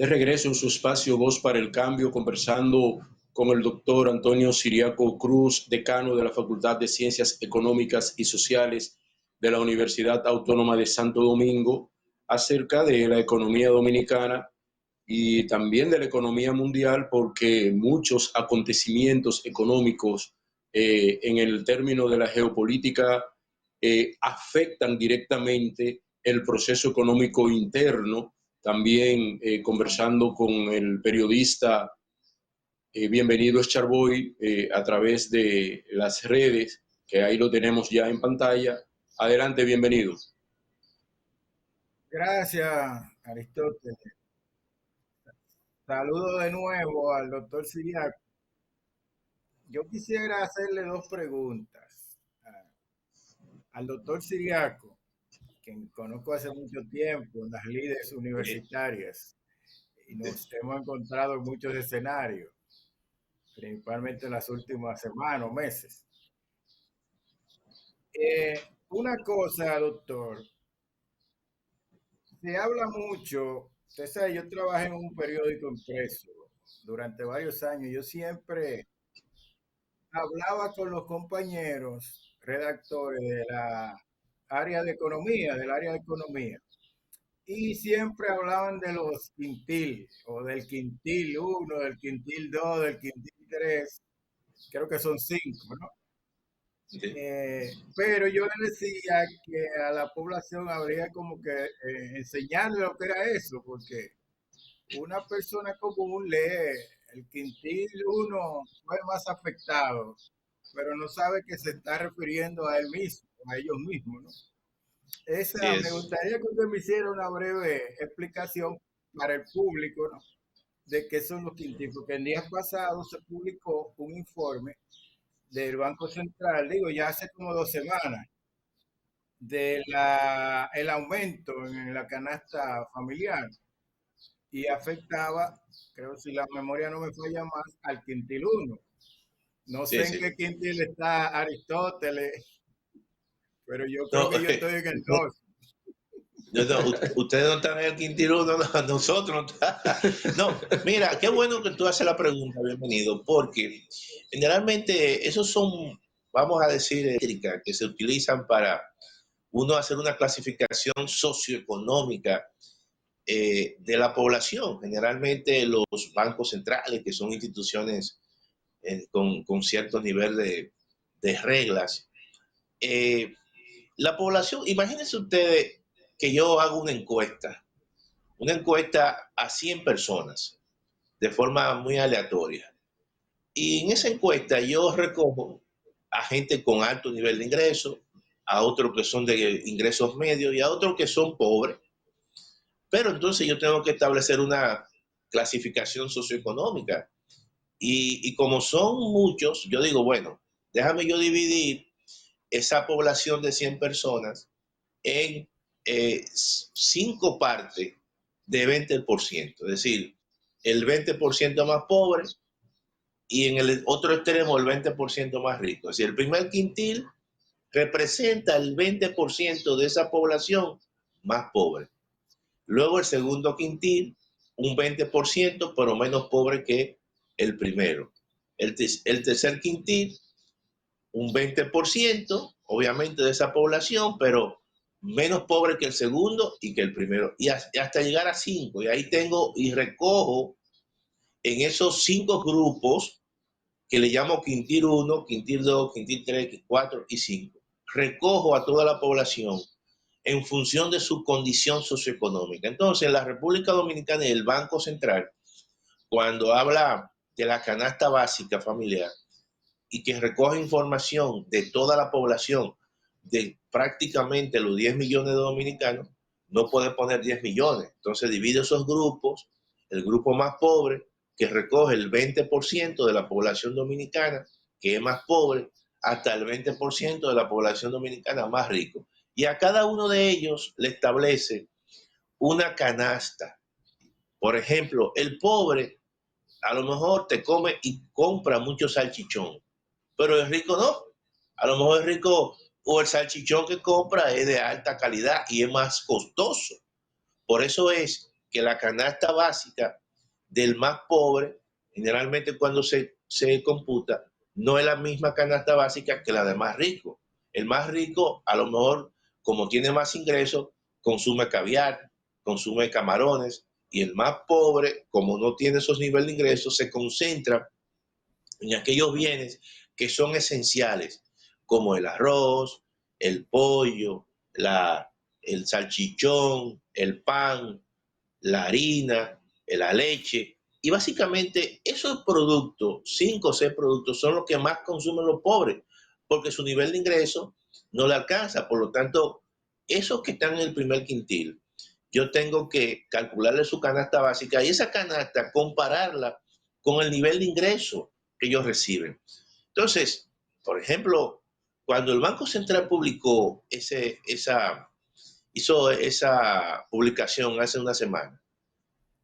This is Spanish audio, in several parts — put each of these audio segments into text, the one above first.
De regreso en su espacio Voz para el Cambio, conversando con el doctor Antonio Siriaco Cruz, decano de la Facultad de Ciencias Económicas y Sociales de la Universidad Autónoma de Santo Domingo, acerca de la economía dominicana y también de la economía mundial, porque muchos acontecimientos económicos en el término de la geopolítica afectan directamente el proceso económico interno. También conversando con el periodista Bienvenido Charboy a través de las redes, que ahí lo tenemos ya en pantalla. Adelante, bienvenido. Gracias, Aristóteles. Saludo de nuevo al doctor Siriaco. Yo quisiera hacerle dos preguntas al doctor Siriaco, quien conozco hace mucho tiempo en las lides universitarias y nos hemos encontrado en muchos escenarios, principalmente en las últimas semanas o meses. Una cosa, doctor, se habla mucho, usted sabe, yo trabajé en un periódico impreso durante varios años, yo siempre hablaba con los compañeros redactores de la área de economía, del área de economía, y siempre hablaban de los quintil, o del quintil 1, del quintil 2, del quintil 3, creo que son 5, ¿no? Sí. Pero yo le decía que a la población habría como que enseñarle lo que era eso, porque una persona común lee el quintil 1 fue más afectado, pero no sabe que se está refiriendo a él mismo, a ellos mismos, ¿no? Me gustaría que usted me hiciera una breve explicación para el público, ¿no?, de qué son los quintiles, porque el día pasado se publicó un informe del Banco Central, digo, ya hace como 2 semanas, el aumento en la canasta familiar y afectaba, creo si la memoria no me falla más, al quintil 1. No sé en qué quintil está Aristóteles, pero yo creo que yo estoy en el 2. Ustedes no están en el quintil 1, nosotros no. Mira, qué bueno que tú haces la pregunta, bienvenido, porque generalmente esos son, vamos a decir, métricas que se utilizan para uno hacer una clasificación socioeconómica de la población. Generalmente los bancos centrales, que son instituciones con cierto nivel de reglas. La población, imagínense ustedes que yo hago una encuesta a 100 personas de forma muy aleatoria. Y en esa encuesta yo recojo a gente con alto nivel de ingreso, a otros que son de ingresos medios y a otros que son pobres. Pero entonces yo tengo que establecer una clasificación socioeconómica. Y como son muchos, yo digo, bueno, déjame yo dividir esa población de 100 personas en 5 partes de 20%, es decir, el 20% más pobre y en el otro extremo el 20% más rico. Es decir, el primer quintil representa el 20% de esa población más pobre. Luego el segundo quintil, un 20%, pero menos pobre que el primero. El tercer quintil, un 20%, obviamente, de esa población, pero menos pobre que el segundo y que el primero. Y hasta llegar a 5. Y ahí tengo y recojo en esos 5 grupos que le llamo quintil 1, quintil 2, quintil 3, 4 y 5. Recojo a toda la población en función de su condición socioeconómica. Entonces, en la República Dominicana y el Banco Central, cuando habla de la canasta básica familiar y que recoge información de toda la población, de prácticamente los 10 millones de dominicanos, no puede poner 10 millones. Entonces, divide esos grupos, el grupo más pobre, que recoge el 20% de la población dominicana, que es más pobre, hasta el 20% de la población dominicana más rico. Y a cada uno de ellos le establece una canasta. Por ejemplo, el pobre a lo mejor te come y compra mucho salchichón, pero el rico no. A lo mejor el rico o el salchichón que compra es de alta calidad y es más costoso. Por eso es que la canasta básica del más pobre, generalmente cuando se computa, no es la misma canasta básica que la del más rico. El más rico, a lo mejor, como tiene más ingresos, consume caviar, consume camarones, y el más pobre, como no tiene esos niveles de ingresos, se concentra en aquellos bienes que son esenciales, como el arroz, el pollo, el salchichón, el pan, la harina, la leche. Y básicamente esos productos, 5 o 6 productos, son los que más consumen los pobres, porque su nivel de ingreso no le alcanza. Por lo tanto, esos que están en el primer quintil, yo tengo que calcularle su canasta básica y esa canasta compararla con el nivel de ingreso que ellos reciben. Entonces, por ejemplo, cuando el Banco Central publicó hizo esa publicación hace una semana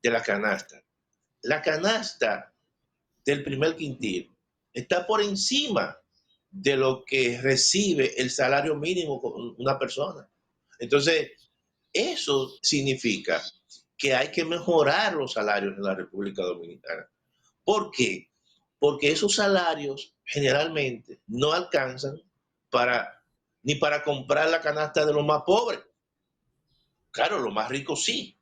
de la canasta del primer quintil está por encima de lo que recibe el salario mínimo con una persona. Entonces, eso significa que hay que mejorar los salarios en la República Dominicana. ¿Por qué? Porque esos salarios generalmente no alcanzan ni para comprar la canasta de los más pobres. Claro, los más ricos sí,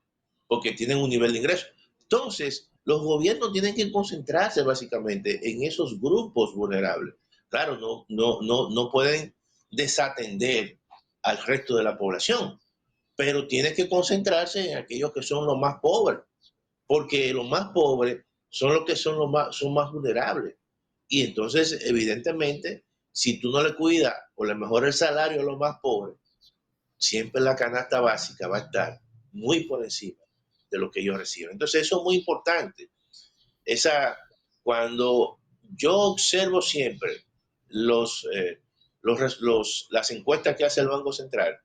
porque tienen un nivel de ingreso. Entonces, los gobiernos tienen que concentrarse básicamente en esos grupos vulnerables. Claro, no pueden desatender al resto de la población, pero tienen que concentrarse en aquellos que son los más pobres, porque los más pobres son los que son más vulnerables. Y entonces, evidentemente, si tú no le cuidas o le mejoras el salario a los más pobres, siempre la canasta básica va a estar muy por encima de lo que ellos reciben. Entonces, eso es muy importante. Cuando yo observo siempre las encuestas que hace el Banco Central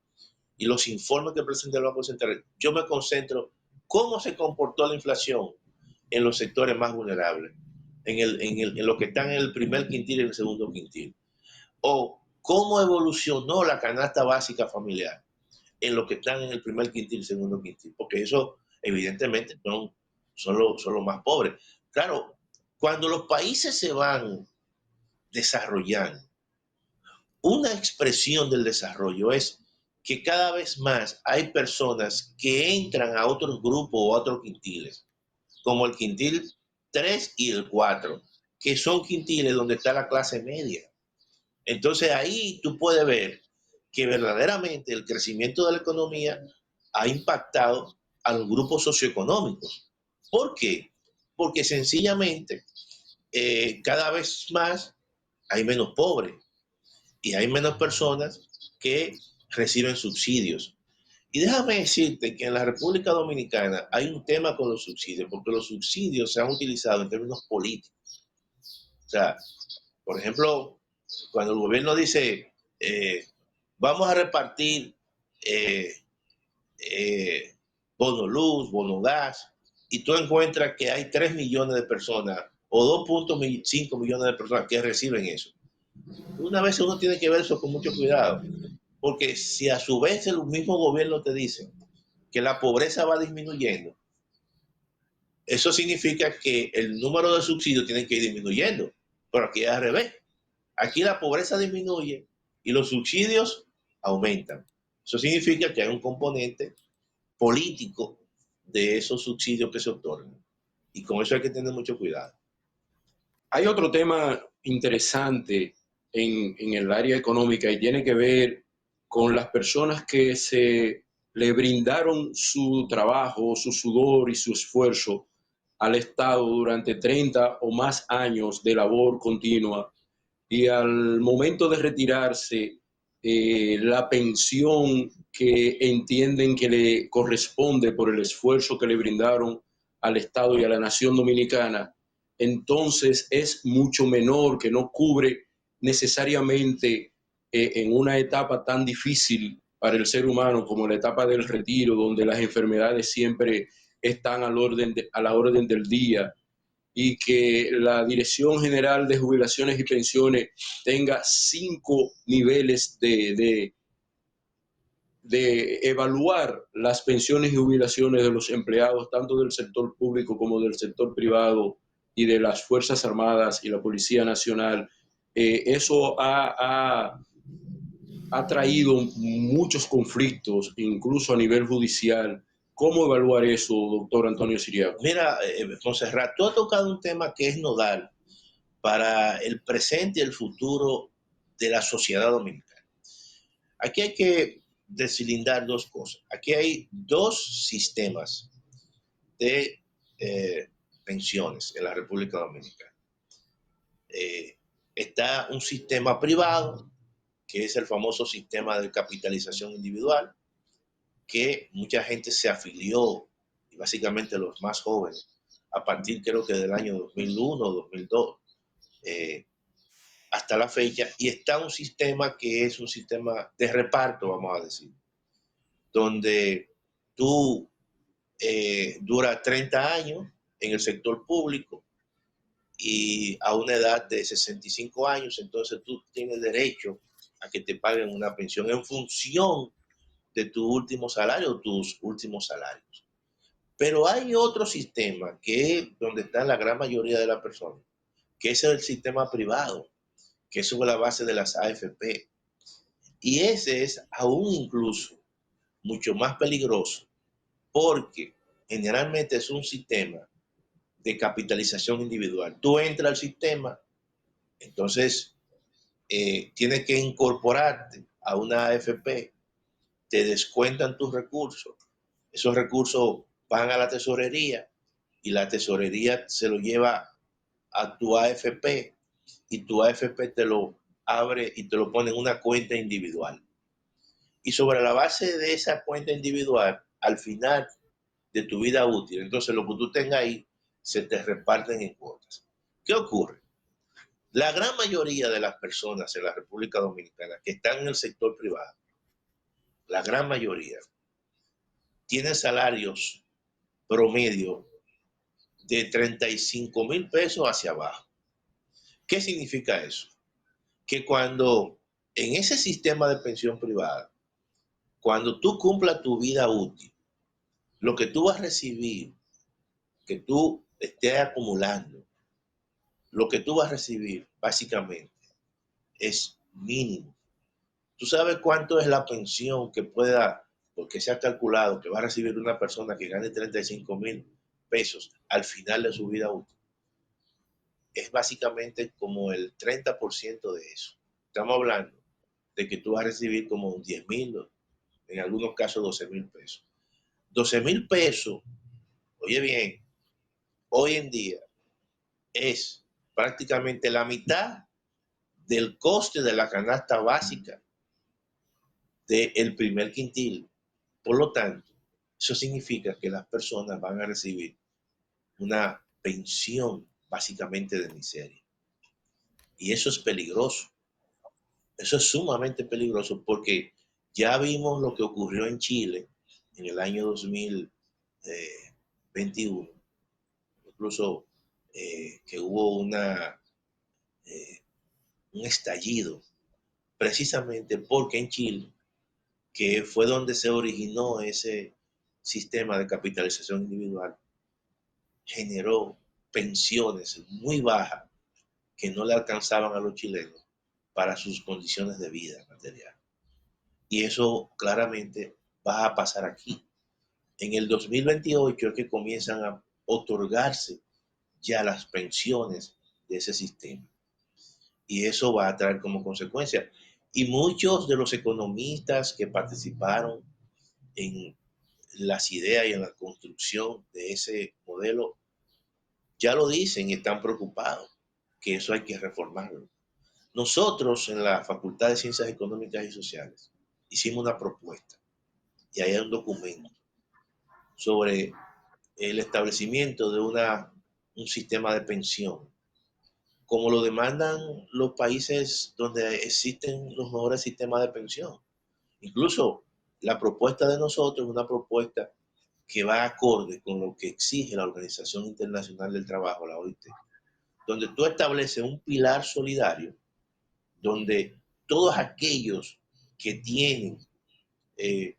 y los informes que presenta el Banco Central, yo me concentro cómo se comportó la inflación en los sectores más vulnerables, en lo que están en el primer quintil y en el segundo quintil, o cómo evolucionó la canasta básica familiar en lo que están en el primer quintil y segundo quintil, porque eso evidentemente son los más pobres. Claro, cuando los países se van desarrollando, una expresión del desarrollo es que cada vez más hay personas que entran a otros grupos o a otros quintiles, como el quintil 3 y el 4, que son quintiles donde está la clase media. Entonces ahí tú puedes ver que verdaderamente el crecimiento de la economía ha impactado a los grupos socioeconómicos. ¿Por qué? Porque sencillamente cada vez más hay menos pobres y hay menos personas que reciben subsidios. Y déjame decirte que en la República Dominicana hay un tema con los subsidios, porque los subsidios se han utilizado en términos políticos. O sea, por ejemplo, cuando el gobierno dice, vamos a repartir bono luz, bono gas, y tú encuentras que hay 3 millones de personas o 2.5 millones de personas que reciben eso. Una vez uno tiene que ver eso con mucho cuidado, porque si a su vez el mismo gobierno te dice que la pobreza va disminuyendo, eso significa que el número de subsidios tiene que ir disminuyendo, pero aquí es al revés. Aquí la pobreza disminuye y los subsidios aumentan. Eso significa que hay un componente político de esos subsidios que se otorgan. Y con eso hay que tener mucho cuidado. Hay otro tema interesante en el área económica y tiene que ver con las personas que se le brindaron su trabajo, su sudor y su esfuerzo al Estado durante 30 o más años de labor continua y al momento de retirarse, la pensión que entienden que le corresponde por el esfuerzo que le brindaron al Estado y a la nación dominicana, entonces es mucho menor, que no cubre necesariamente en una etapa tan difícil para el ser humano como la etapa del retiro, donde las enfermedades siempre están a la orden del día, y que la Dirección General de Jubilaciones y Pensiones tenga 5 niveles de evaluar las pensiones y jubilaciones de los empleados, tanto del sector público como del sector privado y de las Fuerzas Armadas y la Policía Nacional, eso ha traído muchos conflictos, incluso a nivel judicial. ¿Cómo evaluar eso, doctor Antonio Siriaco? Mira, Monserrat, tú has tocado un tema que es nodal para el presente y el futuro de la sociedad dominicana. Aquí hay que deslindar dos cosas. Aquí hay dos sistemas de pensiones en la República Dominicana. Está un sistema privado, que es el famoso sistema de capitalización individual, que mucha gente se afilió, y básicamente los más jóvenes, a partir creo que del año 2001 o 2002, hasta la fecha, y está un sistema que es un sistema de reparto, vamos a decir, donde tú duras 30 años en el sector público y a una edad de 65 años, entonces tú tienes derecho a que te paguen una pensión en función de tu último salario o tus últimos salarios. Pero hay otro sistema que es donde está la gran mayoría de las personas, que es el sistema privado, que es sobre la base de las AFP. Y ese es aún incluso mucho más peligroso porque generalmente es un sistema de capitalización individual. Tú entras al sistema, entonces tienes que incorporarte a una AFP, te descuentan tus recursos, esos recursos van a la tesorería y la tesorería se lo lleva a tu AFP y tu AFP te lo abre y te lo pone en una cuenta individual. Y sobre la base de esa cuenta individual, al final de tu vida útil, entonces lo que tú tengas ahí se te reparten en cuotas. ¿Qué ocurre? La gran mayoría de las personas en la República Dominicana que están en el sector privado, la gran mayoría, tienen salarios promedio de 35,000 pesos hacia abajo. ¿Qué significa eso? Que cuando en ese sistema de pensión privada, cuando tú cumplas tu vida útil, lo que tú vas a recibir, que tú estés acumulando, lo que tú vas a recibir básicamente es mínimo. ¿Tú sabes cuánto es la pensión que pueda, porque se ha calculado que va a recibir una persona que gane 35,000 pesos al final de su vida útil? Es básicamente como el 30% de eso. Estamos hablando de que tú vas a recibir como 10,000, en algunos casos 12,000 pesos. 12,000 pesos, oye bien, hoy en día es prácticamente la mitad del coste de la canasta básica del primer quintil. Por lo tanto, eso significa que las personas van a recibir una pensión básicamente de miseria. Y eso es peligroso. Eso es sumamente peligroso porque ya vimos lo que ocurrió en Chile en el año 2021. Incluso que hubo un estallido precisamente porque en Chile, que fue donde se originó ese sistema de capitalización individual, generó pensiones muy bajas que no le alcanzaban a los chilenos para sus condiciones de vida material. Y eso claramente va a pasar aquí. En el 2028 es que comienzan a otorgarse ya las pensiones de ese sistema. Y eso va a traer como consecuencia. Y muchos de los economistas que participaron en las ideas y en la construcción de ese modelo ya lo dicen y están preocupados que eso hay que reformarlo. Nosotros en la Facultad de Ciencias Económicas y Sociales hicimos una propuesta y hay un documento sobre el establecimiento de un sistema de pensión, como lo demandan los países donde existen los mejores sistemas de pensión. Incluso la propuesta de nosotros es una propuesta que va acorde con lo que exige la Organización Internacional del Trabajo, la OIT, donde tú estableces un pilar solidario, donde todos aquellos que tienen eh,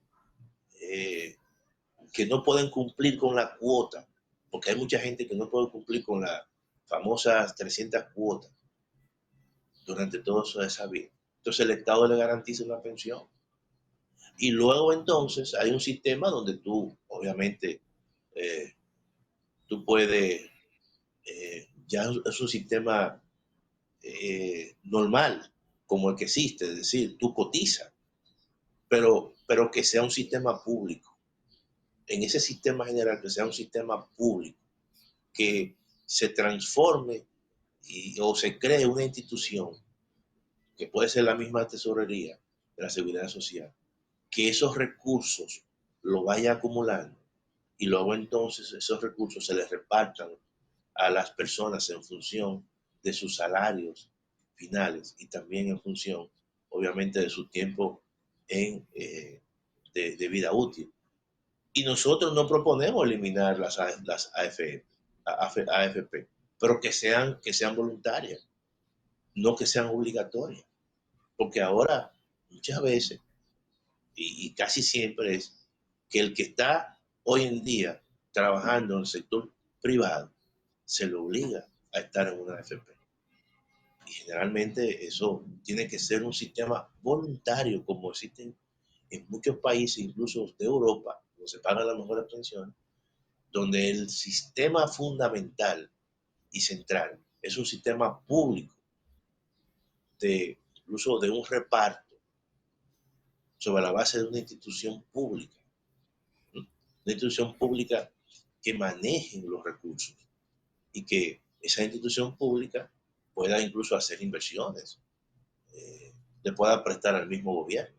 eh, que no pueden cumplir con la cuota, porque hay mucha gente que no puede cumplir con las famosas 300 cuotas durante toda esa vida. Entonces el Estado le garantiza una pensión. Y luego entonces hay un sistema donde tú, obviamente, eh, tú puedes, ya es un sistema normal, como el que existe, es decir, tú cotizas, pero que sea un sistema público. En ese sistema general, que sea un sistema público, que se transforme o se cree una institución, que puede ser la misma tesorería de la Seguridad Social, que esos recursos lo vaya acumulando y luego entonces esos recursos se les repartan a las personas en función de sus salarios finales y también en función, obviamente, de su tiempo de vida útil. Y nosotros no proponemos eliminar las AFP, pero que sean voluntarias, no que sean obligatorias. Porque ahora, muchas veces, y casi siempre es que el que está hoy en día trabajando en el sector privado se le obliga a estar en una AFP. Y generalmente eso tiene que ser un sistema voluntario, como existen en muchos países, incluso de Europa, donde se pagan las mejores pensiones, donde el sistema fundamental y central es un sistema público, incluso de un reparto sobre la base de una institución pública, ¿no? Una institución pública que maneje los recursos y que esa institución pública pueda incluso hacer inversiones, le pueda prestar al mismo gobierno,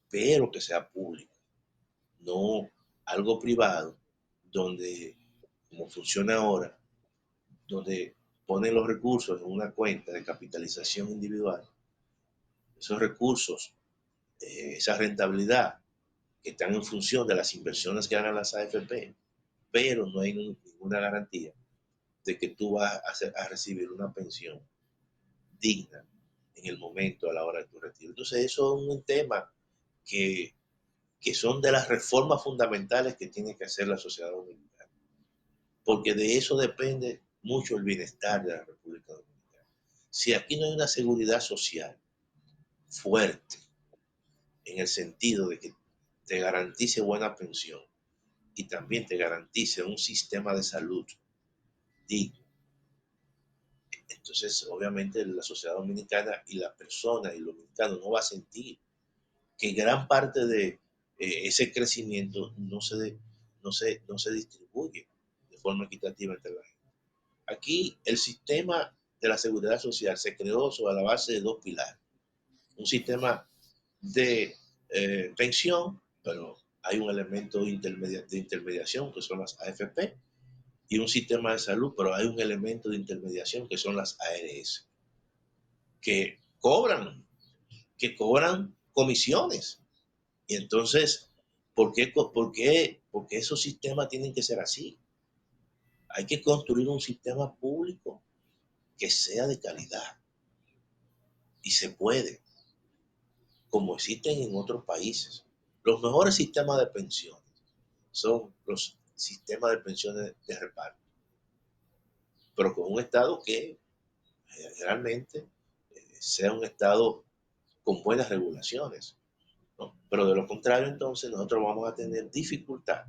pero que sea público, no algo privado, donde, como funciona ahora, donde ponen los recursos en una cuenta de capitalización individual, esos recursos, esa rentabilidad que están en función de las inversiones que hagan las AFP, pero no hay ninguna garantía de que tú vas a recibir una pensión digna en el momento, a la hora de tu retiro. Entonces eso es un tema que, que son de las reformas fundamentales que tiene que hacer la sociedad dominicana, porque de eso depende mucho el bienestar de la República Dominicana. Si aquí no hay una seguridad social fuerte, en el sentido de que te garantice buena pensión y también te garantice un sistema de salud digno, entonces obviamente la sociedad dominicana y la persona y los dominicanos no va a sentir que gran parte de ese crecimiento no se distribuye de forma equitativa entre la gente. Aquí el sistema de la seguridad social se creó sobre la base de dos pilares. Un sistema de pensión, pero hay un elemento de intermediación que son las AFP, y un sistema de salud, pero hay un elemento de intermediación que son las ARS, que cobran comisiones. Y entonces, ¿por qué esos sistemas tienen que ser así? Hay que construir un sistema público que sea de calidad. Y se puede, como existen en otros países. Los mejores sistemas de pensiones son los sistemas de pensiones de reparto, pero con un Estado que realmente sea un Estado con buenas regulaciones, ¿no? Pero de lo contrario, entonces, nosotros vamos a tener dificultad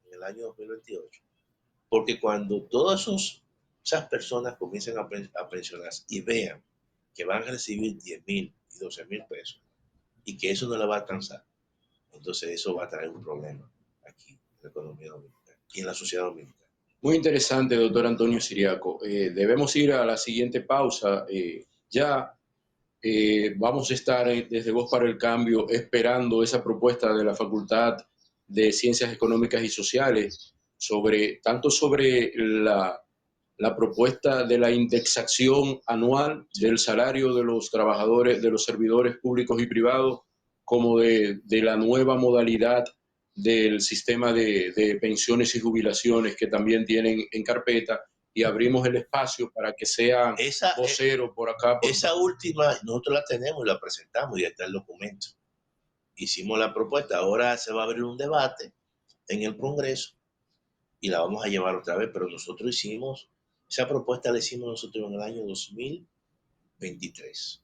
en el año 2028, porque cuando todas esas personas comiencen a pensionarse y vean que van a recibir 10,000 y 12,000 pesos y que eso no le va a alcanzar, entonces eso va a traer un problema aquí en la economía dominicana y en la sociedad dominicana. Muy interesante, doctor Antonio Siriaco. Debemos ir a la siguiente pausa. Ya vamos a estar desde Voz para el Cambio esperando esa propuesta de la Facultad de Ciencias Económicas y Sociales tanto sobre la propuesta de la indexación anual del salario de los trabajadores, de los servidores públicos y privados, como de la nueva modalidad del sistema de pensiones y jubilaciones que también tienen en carpeta, y abrimos el espacio para que sea vocero por acá. Esa última nosotros la tenemos y la presentamos y está el documento. hicimos la propuesta. Ahora se va a abrir un debate en el Congreso y la vamos a llevar otra vez, pero nosotros hicimos, esa propuesta la hicimos nosotros en el año 2023.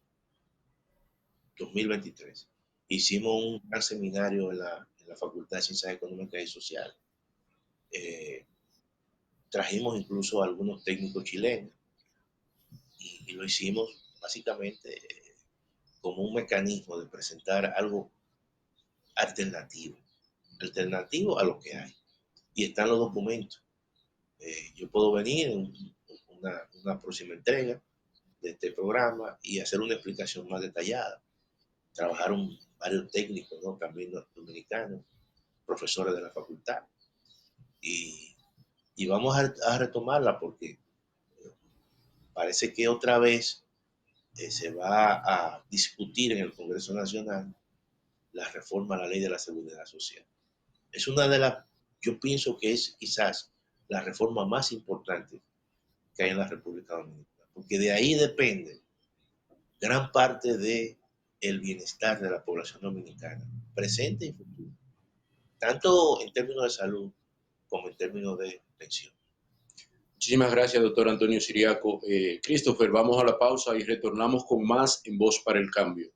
Hicimos un gran seminario en la Facultad de Ciencias Económicas y Sociales. Trajimos incluso a algunos técnicos chilenos y lo hicimos básicamente como un mecanismo de presentar algo alternativo a lo que hay. Y están los documentos. Yo puedo venir en una próxima entrega de este programa y hacer una explicación más detallada. Trabajaron varios técnicos, ¿no? También dominicanos, profesores de la facultad. Y vamos a retomarla porque parece que otra vez se va a discutir en el Congreso Nacional la reforma a la Ley de la Seguridad Social. Es una de las, yo pienso que es quizás la reforma más importante que hay en la República Dominicana, porque de ahí depende gran parte del bienestar de la población dominicana, presente y futuro, tanto en términos de salud como en términos de pensión. Muchísimas gracias, doctor Antonio Siriaco. Christopher, vamos a la pausa y retornamos con más en Voz para el Cambio.